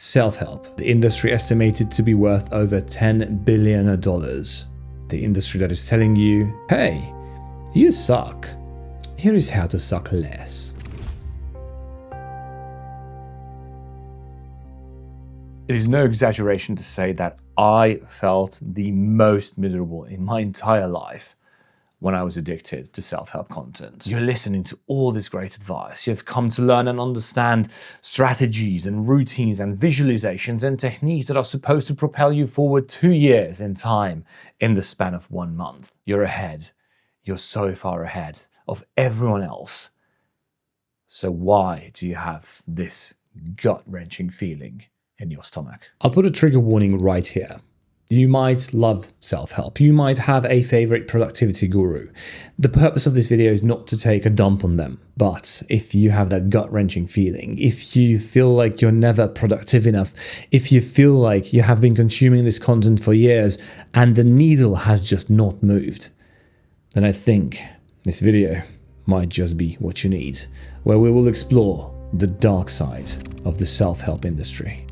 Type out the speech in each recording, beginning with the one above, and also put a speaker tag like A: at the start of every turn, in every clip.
A: Self-help, the industry estimated to be worth over $10 billion. The industry that is telling you, hey, you suck. Here is how to suck less. It is no exaggeration to say that I felt the most miserable in my entire life when I was addicted to self-help content. You're listening to all this great advice. You've come to learn and understand strategies and routines and visualizations and techniques that are supposed to propel you forward 2 years in time in the span of 1 month. You're ahead. You're so far ahead of everyone else. So why do you have this gut-wrenching feeling in your stomach? I'll put a trigger warning right here. You might love self-help. You might have a favorite productivity guru. The purpose of this video is not to take a dump on them. But if you have that gut-wrenching feeling, if you feel like you're never productive enough, if you feel like you have been consuming this content for years and the needle has just not moved, then I think this video might just be what you need, where we will explore the dark side of the self-help industry.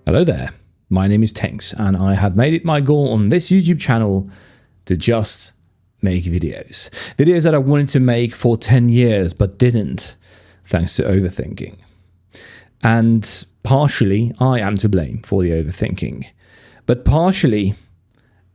A: Hello there, my name is Tanks and I have made it my goal on this YouTube channel to just make videos. Videos that I wanted to make for 10 years but didn't, thanks to overthinking. And partially I am to blame for the overthinking, but partially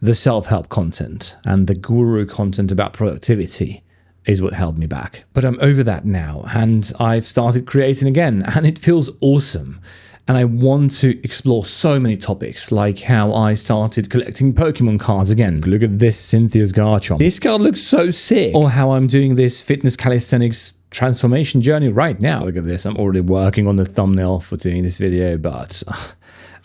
A: the self-help content and the guru content about productivity is what held me back. But I'm over that now and I've started creating again and it feels awesome. And I want to explore so many topics, like how I started collecting Pokemon cards again. Look at this Cynthia's Garchomp. This card looks so sick. Or how I'm doing this fitness calisthenics transformation journey right now. Look at this. I'm already working on the thumbnail for doing this video, but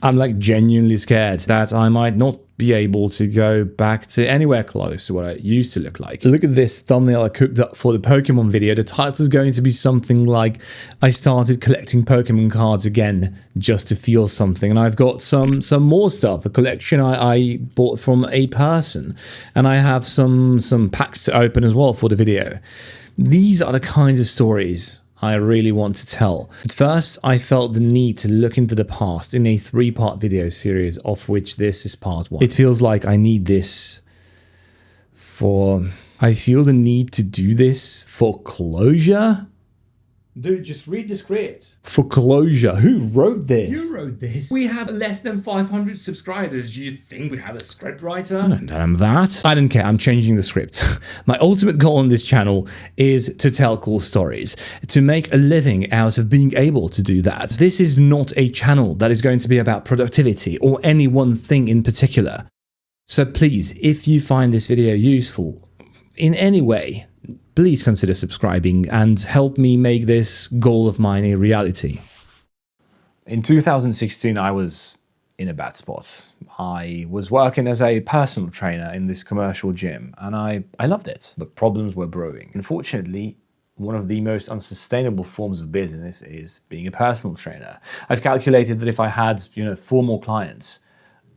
A: I'm like genuinely scared that I might not be able to go back to anywhere close to what I used to look like. Look at this thumbnail I cooked up for the Pokemon video. The title is going to be something like, I started collecting Pokemon cards again just to feel something. And I've got some more stuff, a collection I bought from a person. And I have some packs to open as well for the video. These are the kinds of stories I really want to tell. At first, I felt the need to look into the past in a 3-part video series, of which this is part 1. It feels like I need this I feel the need to do this for closure. Dude, just read the script. For closure. Who wrote this?
B: You wrote this. We have less than 500 subscribers. Do you think we have a script writer?
A: I don't tell him that. I don't care. I'm changing the script. My ultimate goal on this channel is to tell cool stories, to make a living out of being able to do that. This is not a channel that is going to be about productivity or any one thing in particular. So please, if you find this video useful in any way, please consider subscribing and help me make this goal of mine a reality. In 2016, I was in a bad spot. I was working as a personal trainer in this commercial gym and I loved it, but problems were brewing. Unfortunately, one of the most unsustainable forms of business is being a personal trainer. I've calculated that if I had, 4 more clients,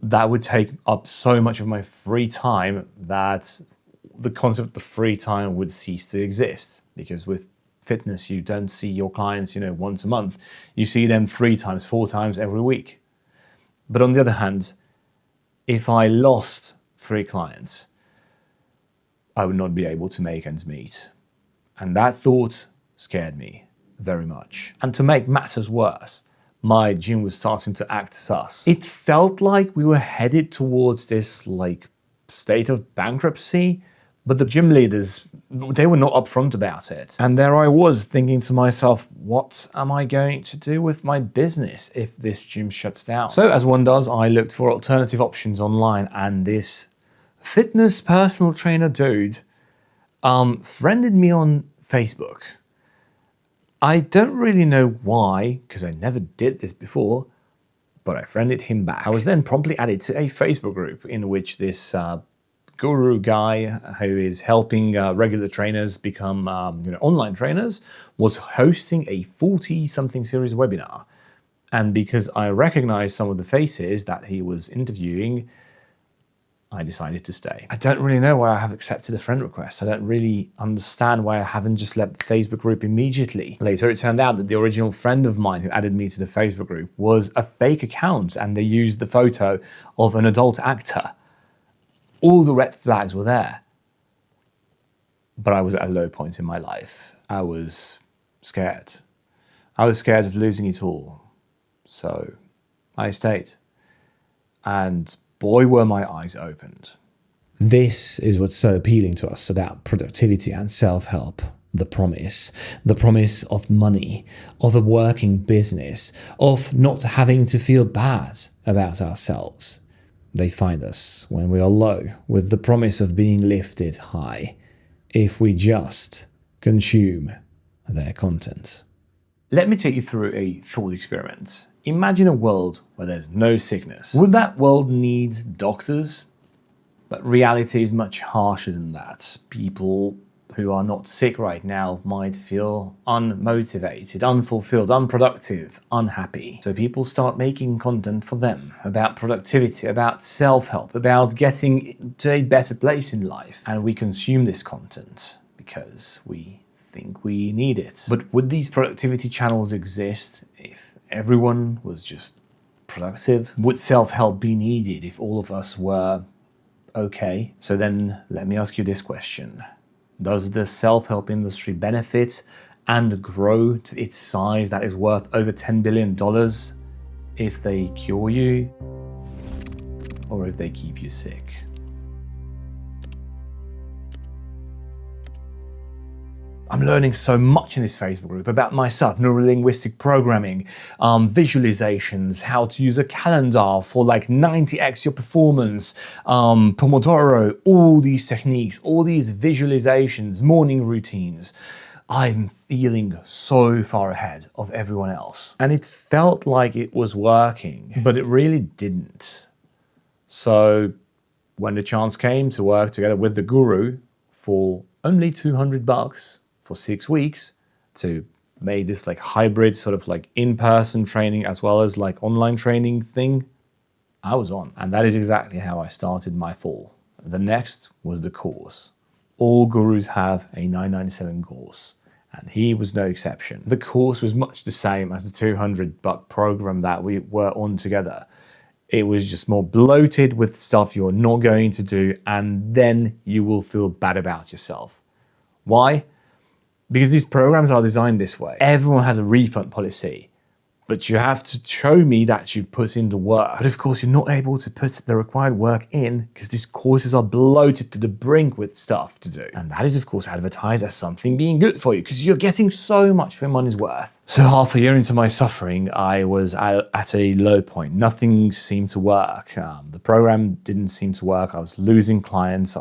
A: that would take up so much of my free time that the concept of free time would cease to exist, because with fitness, you don't see your clients, once a month. You see them 3 times, 4 times every week. But on the other hand, if I lost 3 clients, I would not be able to make ends meet. And that thought scared me very much. And to make matters worse, my gym was starting to act sus. It felt like we were headed towards this state of bankruptcy. But the gym leaders, they were not upfront about it. And there I was thinking to myself, what am I going to do with my business if this gym shuts down? So as one does, I looked for alternative options online, and this fitness personal trainer dude friended me on Facebook. I don't really know why, because I never did this before, but I friended him back. I was then promptly added to a Facebook group in which this guru guy who is helping regular trainers become online trainers was hosting a 40-something series webinar. And because I recognized some of the faces that he was interviewing, I decided to stay. I don't really know why I have accepted a friend request. I don't really understand why I haven't just left the Facebook group immediately. Later, it turned out that the original friend of mine who added me to the Facebook group was a fake account, and they used the photo of an adult actor. All the red flags were there. But I was at a low point in my life. I was scared. I was scared of losing it all. So I stayed. And boy, were my eyes opened. This is what's so appealing to us about productivity and self-help. The promise of money, of a working business, of not having to feel bad about ourselves. They find us when we are low, with the promise of being lifted high, if we just consume their content. Let me take you through a thought experiment. Imagine a world where there's no sickness. Would that world need doctors? But reality is much harsher than that. People who are not sick right now might feel unmotivated, unfulfilled, unproductive, unhappy. So people start making content for them about productivity, about self-help, about getting to a better place in life. And we consume this content because we think we need it. But would these productivity channels exist if everyone was just productive? Would self-help be needed if all of us were okay? So then let me ask you this question. Does the self-help industry benefit and grow to its size that is worth over $10 billion if they cure you or if they keep you sick? I'm learning so much in this Facebook group about myself, neurolinguistic programming, visualizations, how to use a calendar for like 90x your performance, Pomodoro, all these techniques, all these visualizations, morning routines. I'm feeling so far ahead of everyone else. And it felt like it was working, but it really didn't. So when the chance came to work together with the guru for only $200, for 6 weeks to make this like hybrid sort of like in-person training as well as like online training thing, I was on. And that is exactly how I started my fall. The next was the course. All gurus have a $997 course, and he was no exception. The course was much the same as the $200 program that we were on together. It was just more bloated with stuff you're not going to do, and then you will feel bad about yourself. Why? Because these programs are designed this way. Everyone has a refund policy, but you have to show me that you've put in the work. But of course, you're not able to put the required work in because these courses are bloated to the brink with stuff to do. And that is, of course, advertised as something being good for you because you're getting so much for your money's worth. So half a year into my suffering, I was at a low point. Nothing seemed to work. The program didn't seem to work. I was losing clients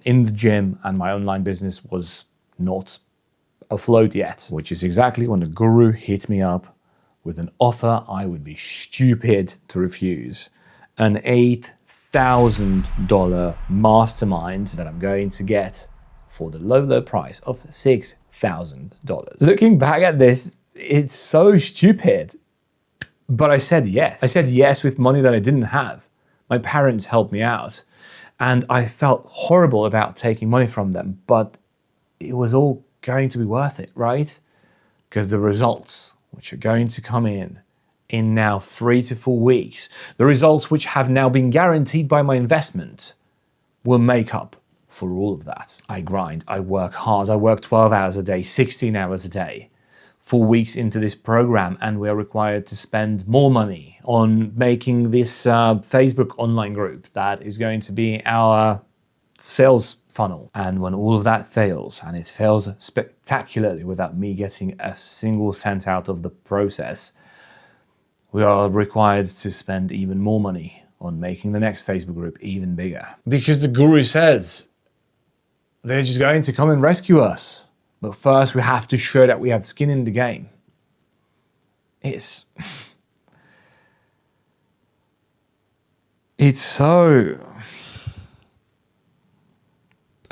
A: in the gym, and my online business was not afloat yet, which is exactly when the guru hit me up with an offer I would be stupid to refuse. An $8,000 mastermind that I'm going to get for the low price of $6,000. Looking back at this, it's so stupid. But I said yes. I said yes with money that I didn't have. My parents helped me out, and I felt horrible about taking money from them, but it was all going to be worth it, right? Because the results, which are going to come in now 3 to 4 weeks, the results which have now been guaranteed by my investment, will make up for all of that. I grind, I work hard, I work 12 hours a day, 16 hours a day, 4 weeks into this program, and we are required to spend more money on making this Facebook online group that is going to be our sales funnel. And when all of that fails, and it fails spectacularly without me getting a single cent out of the process, we are required to spend even more money on making the next Facebook group even bigger. Because the guru says they're just going to come and rescue us. But first we have to show that we have skin in the game. It's so...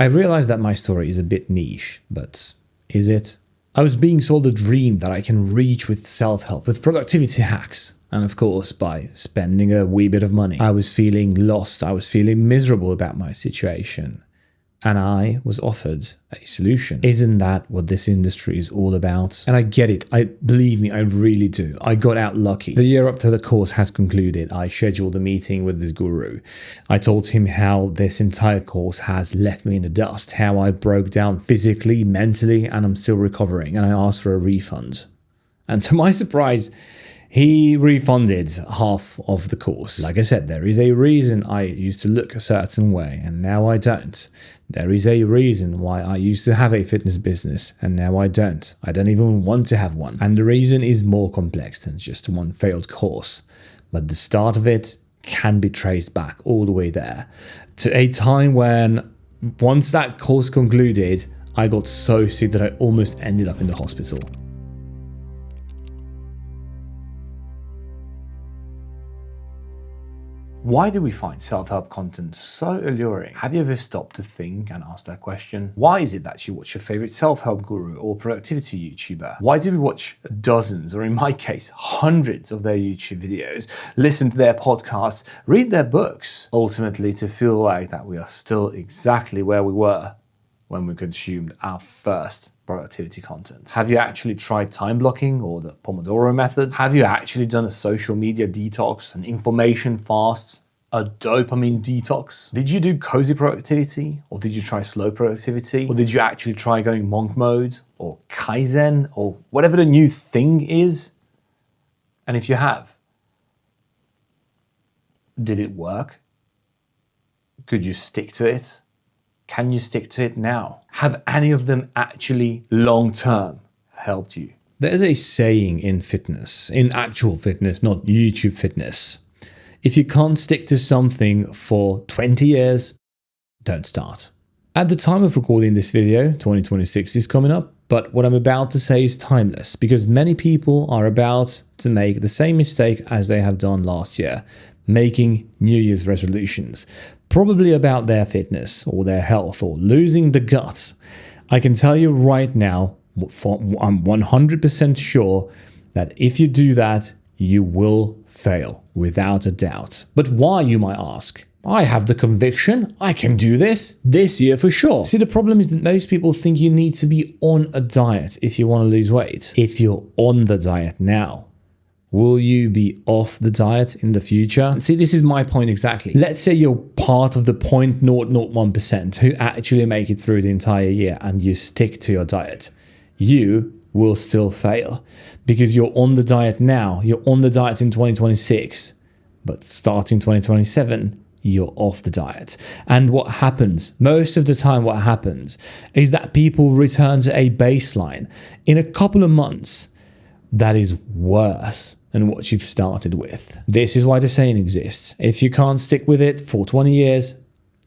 A: I realize that my story is a bit niche, but is it? I was being sold a dream that I can reach with self-help, with productivity hacks. And of course, by spending a wee bit of money. I was feeling lost. I was feeling miserable about my situation. And I was offered a solution. Isn't that what this industry is all about? And I get it. Believe me, I really do. I got out lucky. The year after the course has concluded, I scheduled a meeting with this guru. I told him how this entire course has left me in the dust, how I broke down physically, mentally, and I'm still recovering. And I asked for a refund. And to my surprise, he refunded half of the course. Like I said, there is a reason I used to look a certain way and now I don't. There is a reason why I used to have a fitness business and now I don't. I don't even want to have one. And the reason is more complex than just one failed course. But the start of it can be traced back all the way there to a time when, once that course concluded, I got so sick that I almost ended up in the hospital. Why do we find self-help content so alluring? Have you ever stopped to think and ask that question? Why is it that you watch your favorite self-help guru or productivity YouTuber? Why do we watch dozens, or in my case, hundreds of their YouTube videos, listen to their podcasts, read their books, ultimately to feel like that we are still exactly where we were when we consumed our first productivity content? Have you actually tried time blocking or the Pomodoro method? Have you actually done a social media detox, an information fast, a dopamine detox? Did you do cozy productivity, or did you try slow productivity? Or did you actually try going monk mode or Kaizen or whatever the new thing is? And if you have, did it work? Could you stick to it? Can you stick to it now? Have any of them actually long-term helped you? There's a saying in fitness, in actual fitness, not YouTube fitness. If you can't stick to something for 20 years, don't start. At the time of recording this video, 2026 is coming up, but what I'm about to say is timeless because many people are about to make the same mistake as they have done last year, making New Year's resolutions, probably about their fitness or their health or losing the guts. I can tell you right now, I'm 100% sure that if you do that, you will fail without a doubt. But why, you might ask? I have the conviction I can do this year for sure. See, the problem is that most people think you need to be on a diet if you want to lose weight. If you're on the diet now, will you be off the diet in the future? See, this is my point exactly. Let's say you're part of the 0.001% who actually make it through the entire year and you stick to your diet. You will still fail because you're on the diet now. You're on the diet in 2026, but starting 2027, you're off the diet. And what happens, most of the time what happens, is that people return to a baseline in a couple of months that is worse than what you've started with. This is why the saying exists. If you can't stick with it for 20 years,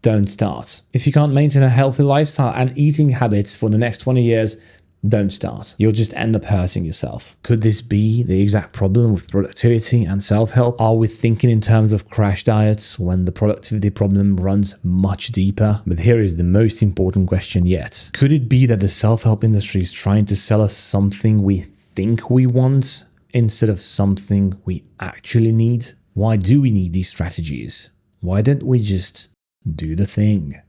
A: don't start. If you can't maintain a healthy lifestyle and eating habits for the next 20 years, don't start. You'll just end up hurting yourself. Could this be the exact problem with productivity and self-help? Are we thinking in terms of crash diets when the productivity problem runs much deeper? But here is the most important question yet. Could it be that the self-help industry is trying to sell us something we think we want instead of something we actually need? Why do we need these strategies? Why don't we just do the thing?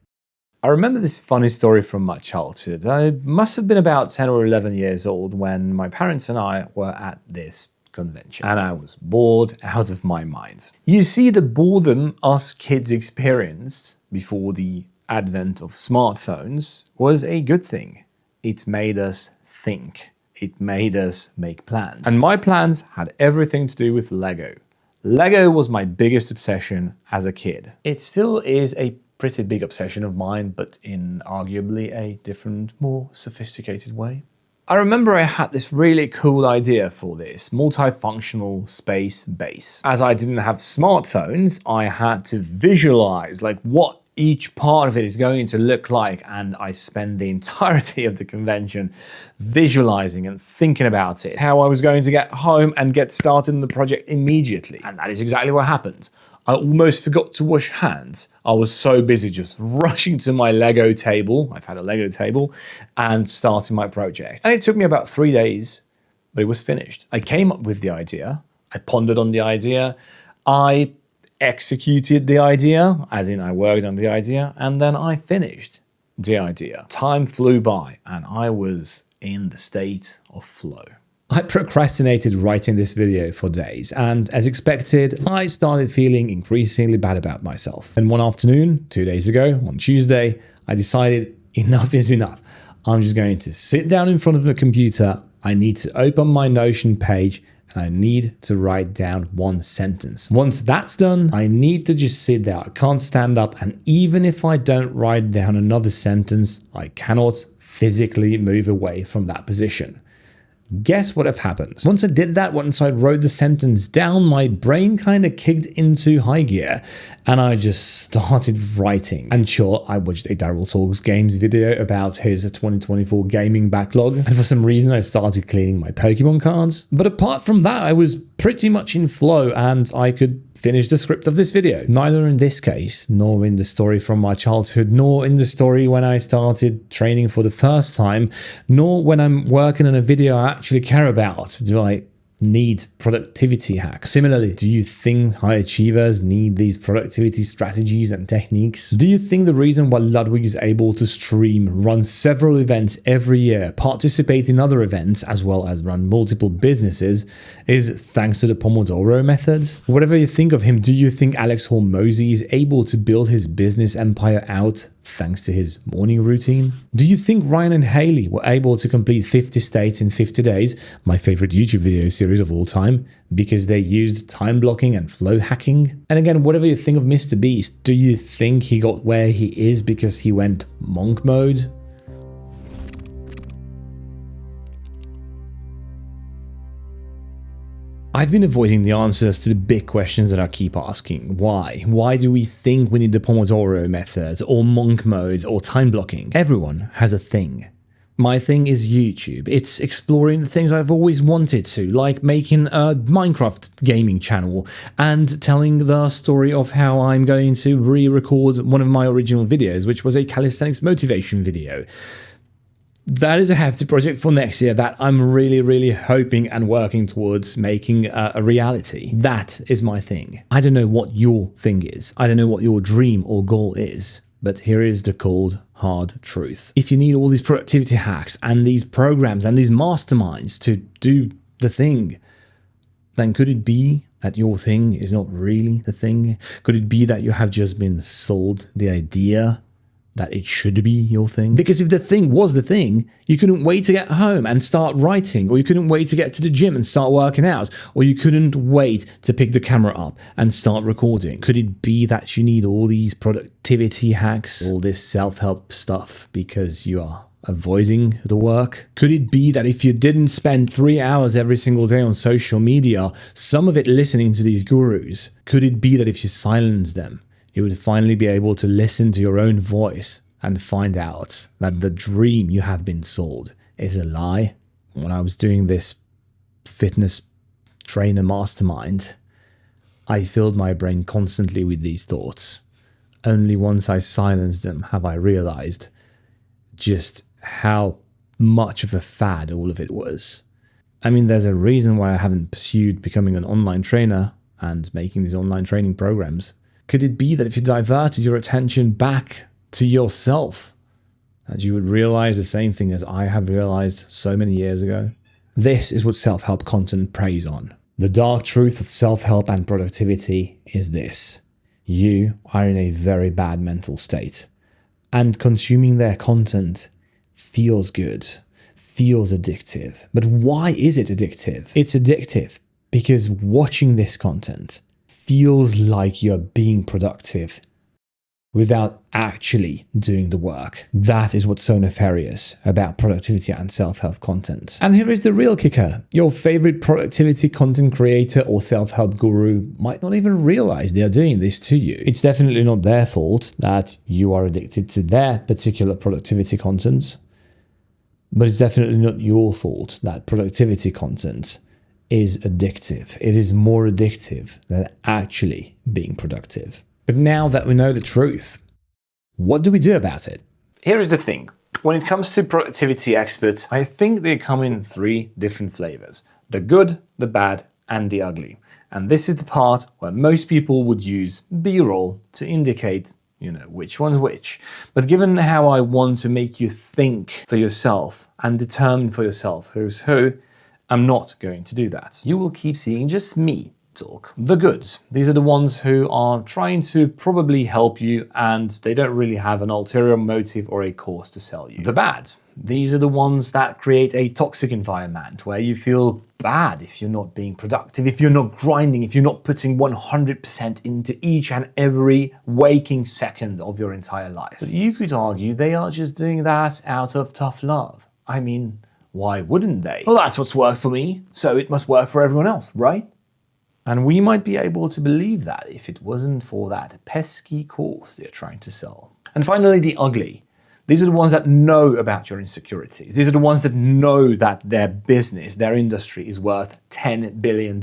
A: I remember this funny story from my childhood. I must have been about 10 or 11 years old when my parents and I were at this convention and I was bored out of my mind. You see, the boredom us kids experienced before the advent of smartphones was a good thing. It made us think. It made us make plans. And my plans had everything to do with Lego. Lego was my biggest obsession as a kid. It still is a pretty big obsession of mine, but in arguably a different, more sophisticated way. I remember I had this really cool idea for this multifunctional space base. As I didn't have smartphones, I had to visualize like what each part of it is going to look like, and I spent the entirety of the convention visualizing and thinking about it, how I was going to get home and get started in the project immediately. And that is exactly what happened. I almost forgot to wash hands. I was so busy just rushing to my Lego table. I've had a Lego table and starting my project. And it took me about 3 days, but it was finished. I came up with the idea. I pondered on the idea. I executed the idea, as in I worked on the idea, and then I finished the idea. Time flew by and I was in the state of flow. I procrastinated writing this video for days, and as expected, I started feeling increasingly bad about myself. And one afternoon, 2 days ago, on Tuesday, I decided enough is enough. I'm just going to sit down in front of the computer. I need to open my Notion page and I need to write down one sentence. Once that's done, I need to just sit there. I can't stand up, and even if I don't write down another sentence, I cannot physically move away from that position. Guess what have happened? Once I did that, once I wrote the sentence down, my brain kind of kicked into high gear and I just started writing. And sure, I watched a Daryl Talks Games video about his 2024 gaming backlog, and for some reason I started cleaning my Pokemon cards. But apart from that, I was pretty much in flow and I could finish the script of this video. Neither in this case, nor in the story from my childhood, nor in the story when I started training for the first time, nor when I'm working on a video I actually care about, do I need productivity hacks. Similarly, do you think high achievers need these productivity strategies and techniques? Do you think the reason why Ludwig is able to stream, run several events every year, participate in other events, as well as run multiple businesses, is thanks to the Pomodoro method? Whatever you think of him, do you think Alex Hormozi is able to build his business empire out thanks to his morning routine? Do you think Ryan and Haley were able to complete 50 states in 50 days, my favorite YouTube video series of all time, because they used time blocking and flow hacking? And again, whatever you think of Mr. Beast, do you think he got where he is because he went monk mode? I've been avoiding the answers to the big questions that I keep asking. Why? Why do we think we need the Pomodoro method, or monk mode, or time blocking? Everyone has a thing. My thing is YouTube. It's exploring the things I've always wanted to, like making a Minecraft gaming channel and telling the story of how I'm going to re-record one of my original videos, which was a calisthenics motivation video. That is a hefty project for next year that I'm really hoping and working towards making a reality. That is my thing. I don't know what your thing is. I don't know what your dream or goal is. But here is the cold, hard truth. If you need all these productivity hacks and these programs and these masterminds to do the thing, then could it be that your thing is not really the thing? Could it be that you have just been sold the idea that it should be your thing? Because if the thing was the thing, you couldn't wait to get home and start writing, or you couldn't wait to get to the gym and start working out, or you couldn't wait to pick the camera up and start recording. Could it be that you need all these productivity hacks, all this self-help stuff because you are avoiding the work? Could it be that if you didn't spend 3 hours every single day on social media, some of it listening to these gurus, could it be that if you silence them, you would finally be able to listen to your own voice and find out that the dream you have been sold is a lie? When I was doing this fitness trainer mastermind, I filled my brain constantly with these thoughts. Only once I silenced them have I realized just how much of a fad all of it was. I mean, there's a reason why I haven't pursued becoming an online trainer and making these online training programs. Could it be that if you diverted your attention back to yourself, that you would realize the same thing as I have realized so many years ago? This is what self-help content preys on. The dark truth of self-help and productivity is this: you are in a very bad mental state, and consuming their content feels good, feels addictive. But why is it addictive? It's addictive because watching this content feels like you're being productive without actually doing the work. That is what's so nefarious about productivity and self-help content. And here is the real kicker. Your favorite productivity content creator or self-help guru might not even realize they are doing this to you. It's definitely not their fault that you are addicted to their particular productivity content, but it's definitely not your fault that productivity content is addictive. It is more addictive than actually being productive. But now that we know the truth, what do we do about it? Here is the thing. When it comes to productivity experts, I think they come in 3 different flavors: the good, the bad, and the ugly. And this is the part where most people would use B-roll to indicate, which one's which. But given how I want to make you think for yourself and determine for yourself who's who, I'm not going to do that. You will keep seeing just me talk. The goods. These are the ones who are trying to probably help you and they don't really have an ulterior motive or a course to sell you. The bad. These are the ones that create a toxic environment where you feel bad if you're not being productive, if you're not grinding, if you're not putting 100% into each and every waking second of your entire life. But you could argue they are just doing that out of tough love. I mean, why wouldn't they? Well, that's what's worked for me, so it must work for everyone else, right? And we might be able to believe that if it wasn't for that pesky course they're trying to sell. And finally, the ugly. These are the ones that know about your insecurities. These are the ones that know that their business, their industry is worth $10 billion.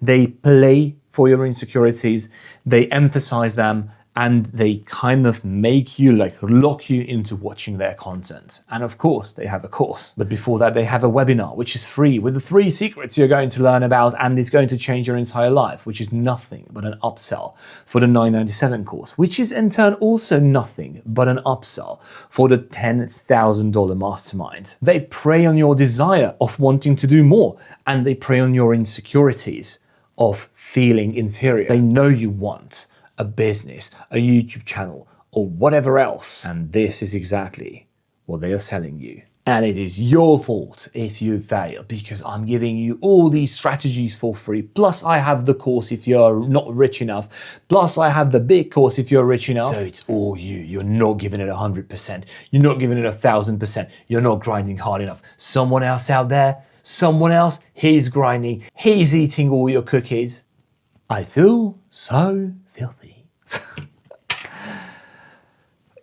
A: They play for your insecurities, they emphasize them, and they kind of make you, lock you into watching their content. And of course, they have a course. But before that, they have a webinar, which is free, with the 3 secrets you're going to learn about, and it's going to change your entire life, which is nothing but an upsell for the $997 course, which is in turn also nothing but an upsell for the $10,000 mastermind. They prey on your desire of wanting to do more, and they prey on your insecurities of feeling inferior. They know you want a business, a YouTube channel, or whatever else. And this is exactly what they are selling you. And it is your fault if you fail, because I'm giving you all these strategies for free. Plus I have the course if you're not rich enough. Plus I have the big course if you're rich enough. So it's all you. You're not giving it 100%. You're not giving it 1,000%. You're not grinding hard enough. Someone else out there, someone else, he's grinding. He's eating all your cookies. I feel so filthy.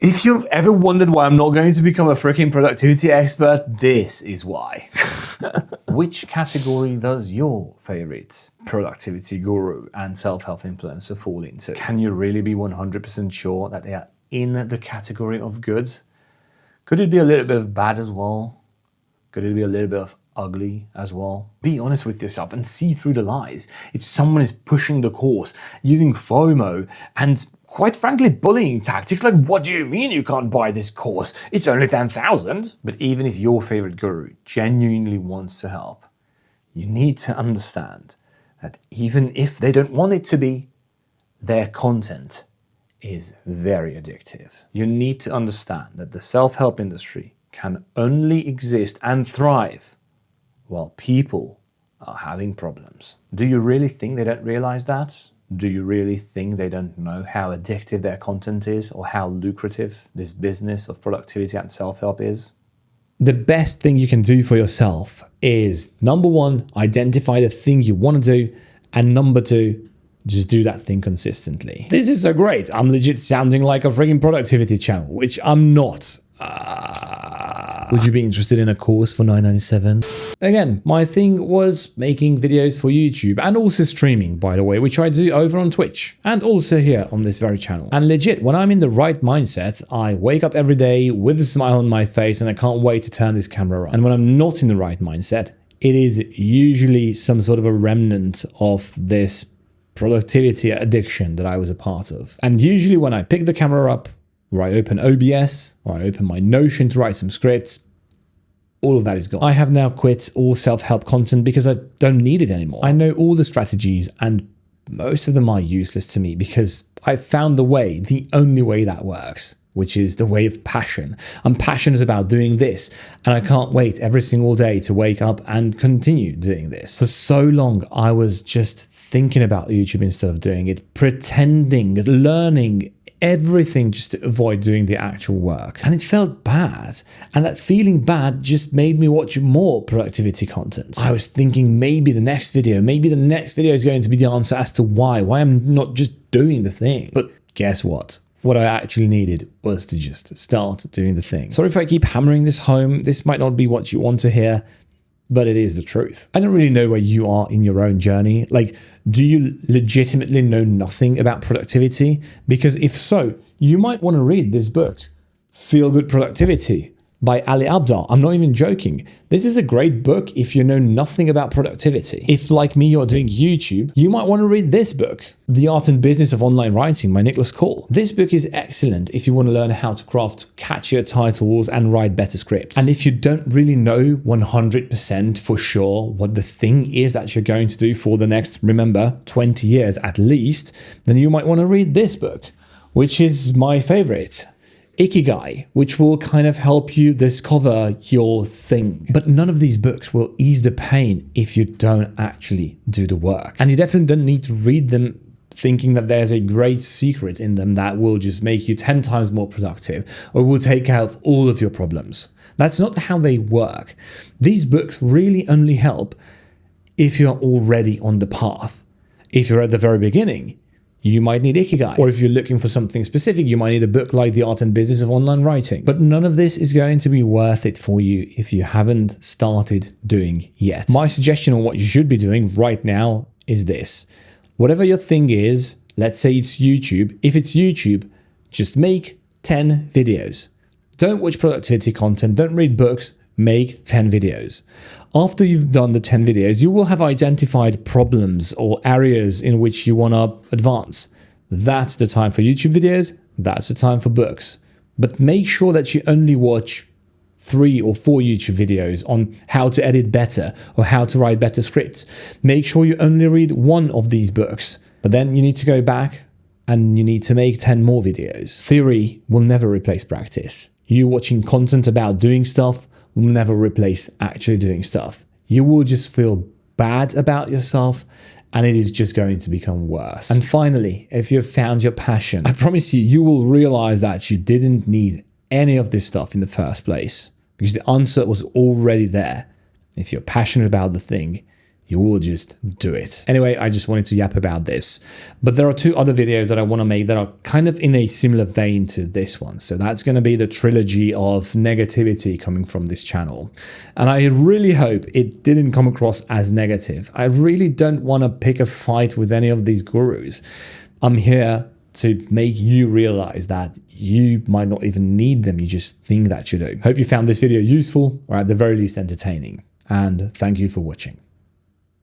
A: If you've ever wondered why I'm not going to become a freaking productivity expert, this is why. Which category does your favorite productivity guru and self-help influencer fall into? Can you really be 100% sure that they are in the category of good? Could it be a little bit of bad as well? Could it be a little bit of ugly as well? Be honest with yourself and see through the lies. If someone is pushing the course, using FOMO, and quite frankly bullying tactics like, what do you mean you can't buy this course? It's only 10,000. But even if your favorite guru genuinely wants to help, you need to understand that even if they don't want it to be, their content is very addictive. You need to understand that the self-help industry can only exist and thrive while people are having problems. Do you really think they don't realize that? Do you really think they don't know how addictive their content is or how lucrative this business of productivity and self-help is? The best thing you can do for yourself is, number 1, identify the thing you want to do, and number 2, just do that thing consistently. This is so great. I'm legit sounding like a freaking productivity channel, which I'm not. Would you be interested in a course for $997? Again, my thing was making videos for YouTube and also streaming, by the way, which I do over on Twitch and also here on this very channel. And legit, when I'm in the right mindset, I wake up every day with a smile on my face and I can't wait to turn this camera on. And when I'm not in the right mindset, it is usually some sort of a remnant of this productivity addiction that I was a part of. And usually when I pick the camera up, or I open OBS, or I open my Notion to write some scripts, all of that is gone. I have now quit all self-help content because I don't need it anymore. I know all the strategies and most of them are useless to me because I've found the way, the only way that works, which is the way of passion. I'm passionate about doing this and I can't wait every single day to wake up and continue doing this. For so long, I was just thinking about YouTube instead of doing it, pretending, learning, everything just to avoid doing the actual work. And it felt bad. And that feeling bad just made me watch more productivity content. I was thinking maybe the next video is going to be the answer as to why I'm not just doing the thing. But guess what? What I actually needed was to just start doing the thing. Sorry if I keep hammering this home. This might not be what you want to hear, but it is the truth. I don't really know where you are in your own journey. Like, do you legitimately know nothing about productivity? Because if so, you might want to read this book, Feel Good Productivity by Ali Abdaal. I'm not even joking. This is a great book if you know nothing about productivity. If, like me, you're doing YouTube, you might want to read this book, The Art and Business of Online Writing by Nicholas Cole. This book is excellent if you want to learn how to craft catchier titles and write better scripts. And if you don't really know 100% for sure what the thing is that you're going to do for the next, remember, 20 years at least, then you might want to read this book, which is my favorite, Ikigai, which will kind of help you discover your thing. But none of these books will ease the pain if you don't actually do the work. And you definitely don't need to read them thinking that there's a great secret in them that will just make you 10 times more productive or will take care of all of your problems. That's not how they work. These books really only help if you're already on the path. If you're at the very beginning, you might need Ikigai. Or if you're looking for something specific, you might need a book like The Art and Business of Online Writing. But none of this is going to be worth it for you if you haven't started doing yet. My suggestion on what you should be doing right now is this. Whatever your thing is, let's say it's YouTube. If it's YouTube, just make 10 videos. Don't watch productivity content. Don't read books. Make 10 videos. After you've done the 10 videos, you will have identified problems or areas in which you want to advance. That's the time for YouTube videos. That's the time for books. But make sure that you only watch 3 or 4 YouTube videos on how to edit better or how to write better scripts. Make sure you only read 1 of these books. But then you need to go back and you need to make 10 more videos. Theory will never replace practice. You watching content about doing stuff will never replace actually doing stuff. You will just feel bad about yourself and it is just going to become worse. And finally, if you've found your passion, I promise you, you will realize that you didn't need any of this stuff in the first place because the answer was already there. If you're passionate about the thing, you will just do it. Anyway, I just wanted to yap about this. But there are 2 other videos that I want to make that are kind of in a similar vein to this one. So that's going to be the trilogy of negativity coming from this channel. And I really hope it didn't come across as negative. I really don't want to pick a fight with any of these gurus. I'm here to make you realize that you might not even need them. You just think that you do. Hope you found this video useful or at the very least entertaining. And thank you for watching.